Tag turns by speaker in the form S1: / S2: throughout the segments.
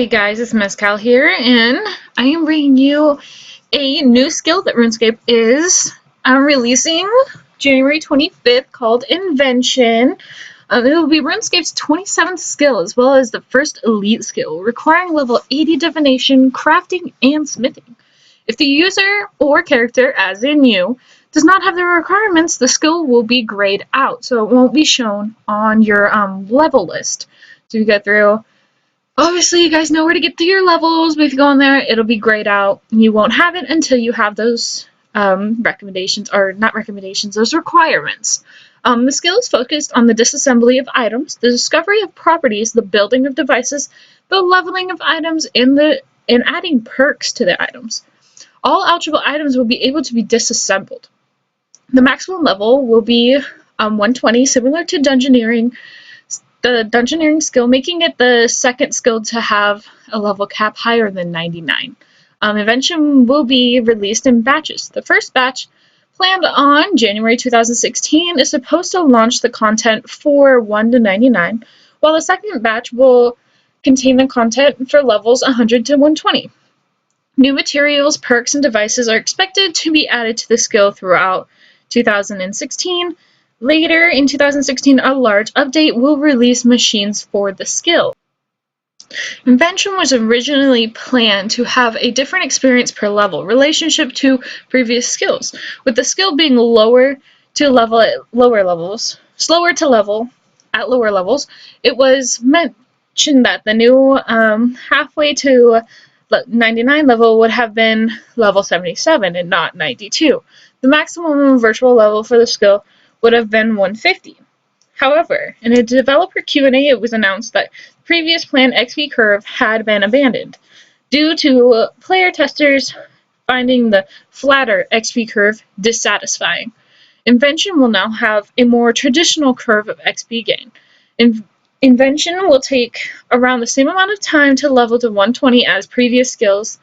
S1: Hey guys, it's Mezcall here, and I am bringing you a new skill that RuneScape is releasing January 25th called Invention. It will be RuneScape's 27th skill as well as the first elite skill, requiring level 80 divination, crafting, and smithing. If the user or character, as in you, does not have the requirements, the skill will be grayed out, so it won't be shown on your level list. So you get through. Obviously, you guys know where to get to your levels, but if you go on there, it'll be grayed out, and you won't have it until you have those recommendations, or not recommendations, those requirements. The skill is focused on the disassembly of items, the discovery of properties, the building of devices, the leveling of items, and adding perks to the items. All eligible items will be able to be disassembled. The maximum level will be 120, similar to Dungeoneering. The Dungeoneering skill, making it the second skill to have a level cap higher than 99. Invention will be released in batches. The first batch, planned on January 2016, is supposed to launch the content for 1 to 99, while the second batch will contain the content for levels 100 to 120. New materials, perks, and devices are expected to be added to the skill throughout 2016. Later in 2016, a large update will release machines for the skill. Invention was originally planned to have a different experience per level, relationship to previous skills, with the skill being slower to level at lower levels. It was mentioned that the new halfway to 99 level would have been level 77 and not 92. The maximum virtual level for the skill would have been 150. However, in a developer Q&A, it was announced that the previous planned XP curve had been abandoned due to player testers finding the flatter XP curve dissatisfying. Invention will now have a more traditional curve of XP gain. Invention will take around the same amount of time to level to 120 as previous skills.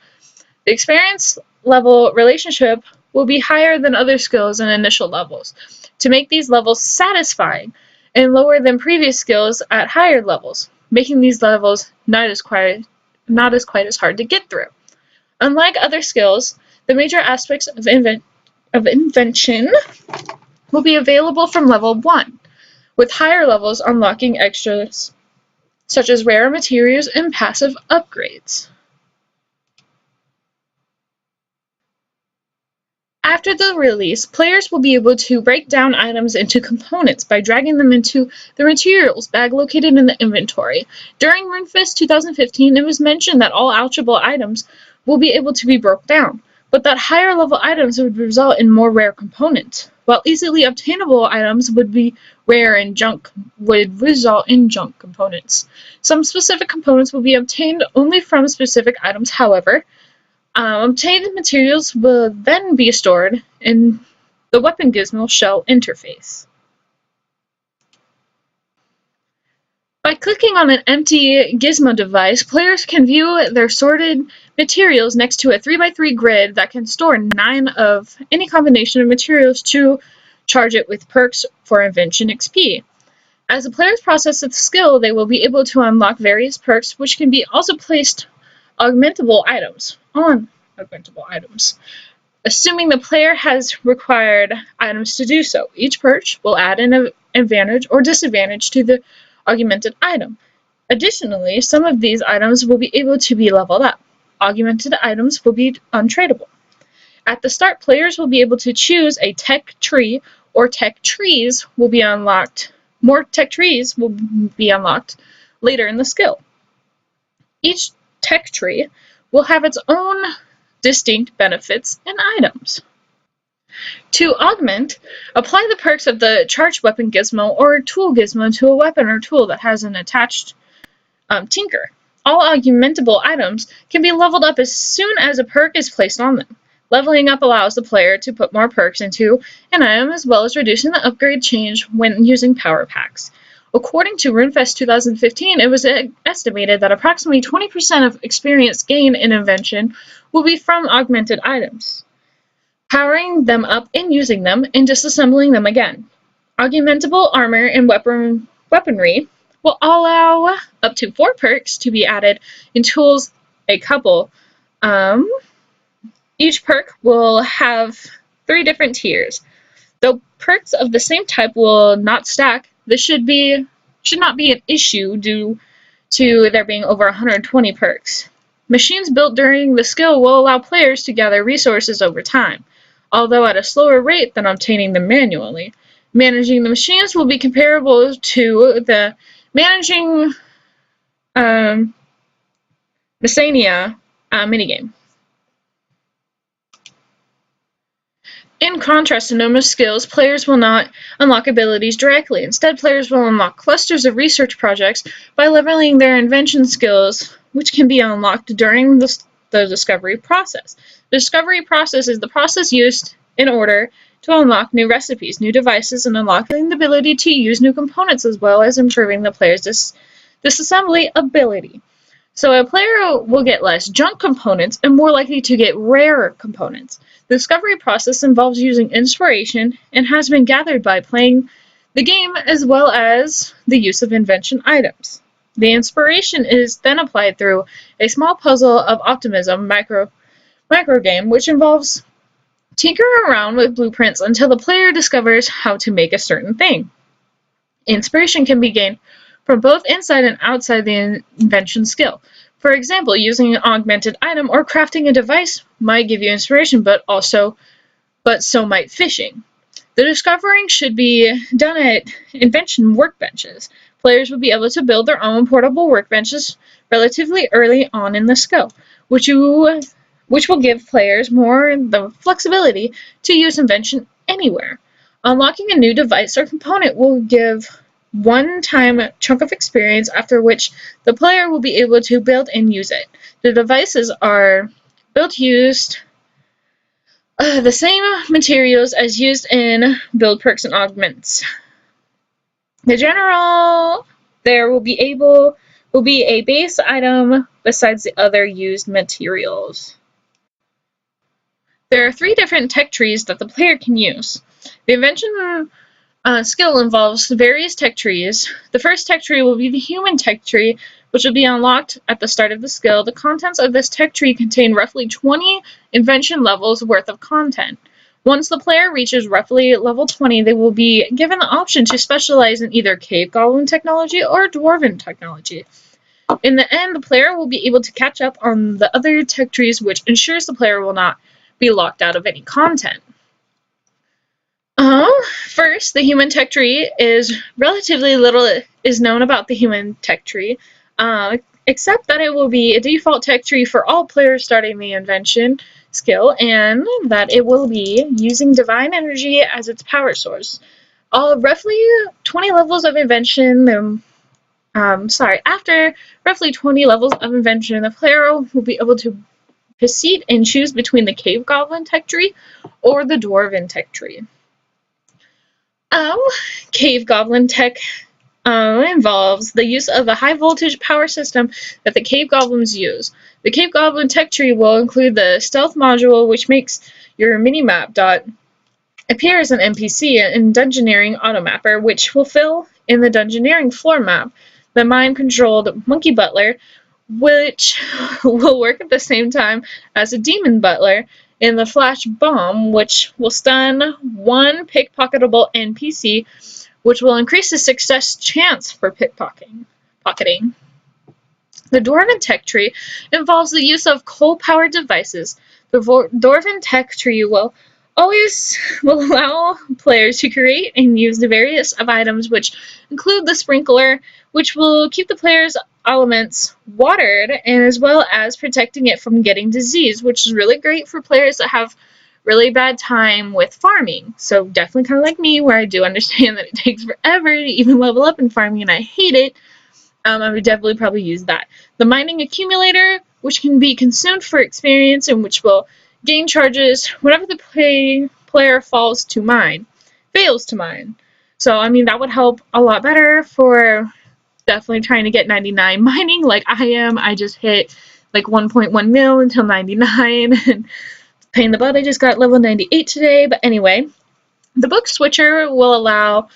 S1: The experience level relationship will be higher than other skills and initial levels, to make these levels satisfying, and lower than previous skills at higher levels, making these levels not quite as hard to get through. Unlike other skills, the major aspects of Invention will be available from level 1, with higher levels unlocking extras such as rare materials and passive upgrades. After the release, players will be able to break down items into components by dragging them into the materials bag located in the inventory. During RuneFest 2015, it was mentioned that all eligible items will be able to be broken down, but that higher level items would result in more rare components, while easily obtainable items would be rare and would result in junk components. Some specific components will be obtained only from specific items, however. Obtained materials will then be stored in the weapon gizmo shell interface. By clicking on an empty gizmo device, players can view their sorted materials next to a 3x3 grid that can store 9 of any combination of materials to charge it with perks for Invention XP. As the players process the skill, they will be able to unlock various perks, which can be also placed on augmentable items, assuming the player has required items to do so. Each perk will add an advantage or disadvantage to the augmented item. Additionally, some of these items will be able to be leveled up. Augmented items will be untradeable. At the start, players will be able to choose a tech tree, or tech trees will be unlocked. More tech trees will be unlocked later in the skill. Each tech tree will have its own distinct benefits and items. To augment, apply the perks of the charged weapon gizmo or tool gizmo to a weapon or tool that has an attached tinker. All augmentable items can be leveled up as soon as a perk is placed on them. Leveling up allows the player to put more perks into an item, as well as reducing the upgrade change when using power packs. According to RuneFest 2015, it was estimated that approximately 20% of experience gain in Invention will be from augmented items, powering them up and using them, and disassembling them again. Augmentable armor and weaponry will allow up to 4 perks to be added in tools a couple. Each perk will have 3 different tiers. Though perks of the same type will not stack, this should not be an issue due to there being over 120 perks. Machines built during the skill will allow players to gather resources over time, although at a slower rate than obtaining them manually. Managing the machines will be comparable to the managing Messania minigame. In contrast to normal skills, players will not unlock abilities directly. Instead, players will unlock clusters of research projects by leveling their invention skills, which can be unlocked during the discovery process. The discovery process is the process used in order to unlock new recipes, new devices, and unlocking the ability to use new components, as well as improving the player's disassembly ability. So a player will get less junk components and more likely to get rarer components. The discovery process involves using inspiration and has been gathered by playing the game as well as the use of invention items. The inspiration is then applied through a small puzzle of optimism micro game, which involves tinkering around with blueprints until the player discovers how to make a certain thing. Inspiration can be gained from both inside and outside the invention skill. For example, using an augmented item or crafting a device might give you inspiration, but so might fishing. The discovering should be done at invention workbenches. Players will be able to build their own portable workbenches relatively early on in the skill, which will give players more the flexibility to use invention anywhere. Unlocking a new device or component will give one-time chunk of experience, after which the player will be able to build and use it. The devices are built used the same materials as used in build perks and augments. There will be a base item besides the other used materials. There are 3 different tech trees that the player can use. The invention skill involves various tech trees. The first tech tree will be the human tech tree, which will be unlocked at the start of the skill. The contents of this tech tree contain roughly 20 invention levels worth of content. Once the player reaches roughly level 20, they will be given the option to specialize in either cave goblin technology or dwarven technology. In the end, the player will be able to catch up on the other tech trees, which ensures the player will not be locked out of any content. First, the human tech tree is relatively little is known about the human tech tree, except that it will be a default tech tree for all players starting the invention skill, and that it will be using divine energy as its power source. Roughly 20 levels of invention. After roughly 20 levels of invention, the player will be able to proceed and choose between the cave goblin tech tree or the dwarven tech tree. Cave goblin tech involves the use of a high voltage power system that the cave goblins use. The cave goblin tech tree will include the stealth module, which makes your minimap dot appear as an NPC in Dungeoneering Automapper, which will fill in the Dungeoneering floor map. The mind-controlled monkey butler, which will work at the same time as a demon butler, in the flash bomb, which will stun one pickpocketable NPC, which will increase the success chance for pickpocketing. The Dwarven tech tree involves the use of coal-powered devices. The Dwarven tech tree will allow players to create and use the various of items, which include the sprinkler, which will keep the player's elements watered, and as well as protecting it from getting disease, which is really great for players that have really bad time with farming. So definitely kind of like me, where I do understand that it takes forever to even level up in farming, and I hate it. I would definitely probably use that. The mining accumulator, which can be consumed for experience and which will gain charges whenever the player fails to mine. So, I mean, that would help a lot better for definitely trying to get 99 mining like I am. I just hit like 1.1 mil until 99, and pain in the butt. I just got level 98 today, but anyway. The book switcher will allow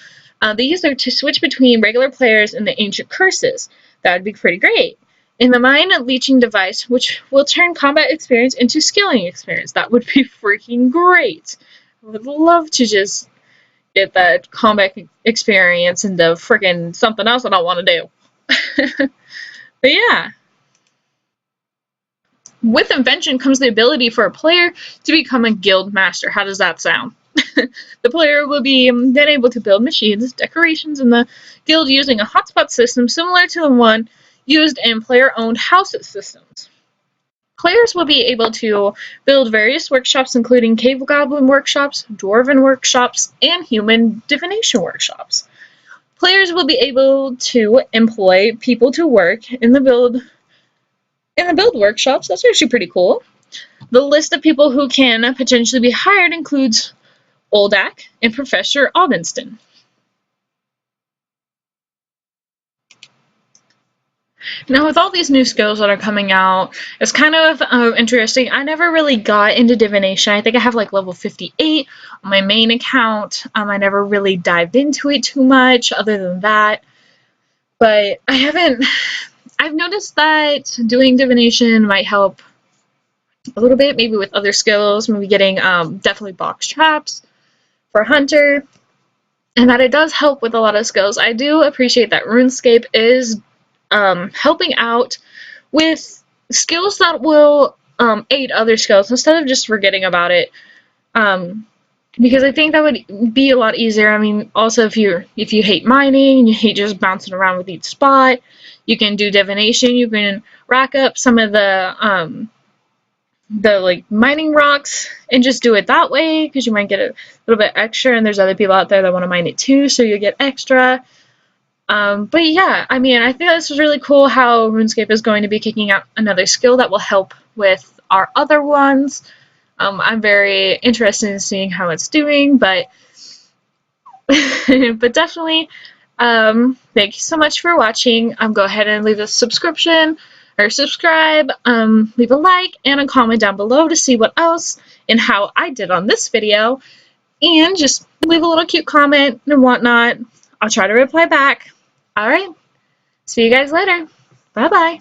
S1: The user to switch between regular players and the ancient curses. That would be pretty great. In the mind leeching device, which will turn combat experience into skilling experience. That would be freaking great. I would love to just get that combat experience into freaking something else I don't want to do. But yeah. With Invention comes the ability for a player to become a guild master. How does that sound? The player will be then able to build machines, decorations in the guild using a hotspot system similar to the one used in player-owned houses systems. Players will be able to build various workshops, including cave goblin workshops, dwarven workshops, and human divination workshops. Players will be able to employ people to work in the build workshops. That's actually pretty cool. The list of people who can potentially be hired includes Oldak and Professor Augustin. Now, with all these new skills that are coming out, it's kind of interesting. I never really got into divination. I think I have like level 58 on my main account. I never really dived into it too much other than that. But I've noticed that doing divination might help a little bit, maybe with other skills, maybe getting definitely box traps for Hunter, and that it does help with a lot of skills. I do appreciate that RuneScape is helping out with skills that will aid other skills instead of just forgetting about it. Because I think that would be a lot easier. I mean, also if you hate mining and you hate just bouncing around with each spot, you can do divination. You can rack up some of the like mining rocks and just do it that way because you might get a little bit extra, and there's other people out there that want to mine it too, so you get extra. But yeah, I mean, I think this is really cool how RuneScape is going to be kicking out another skill that will help with our other ones. I'm very interested in seeing how it's doing, but but definitely thank you so much for watching. Go ahead and leave a subscribe, leave a like and a comment down below to see what else and how I did on this video, and just leave a little cute comment and whatnot. I'll try to reply back. Alright, see you guys later. Bye bye.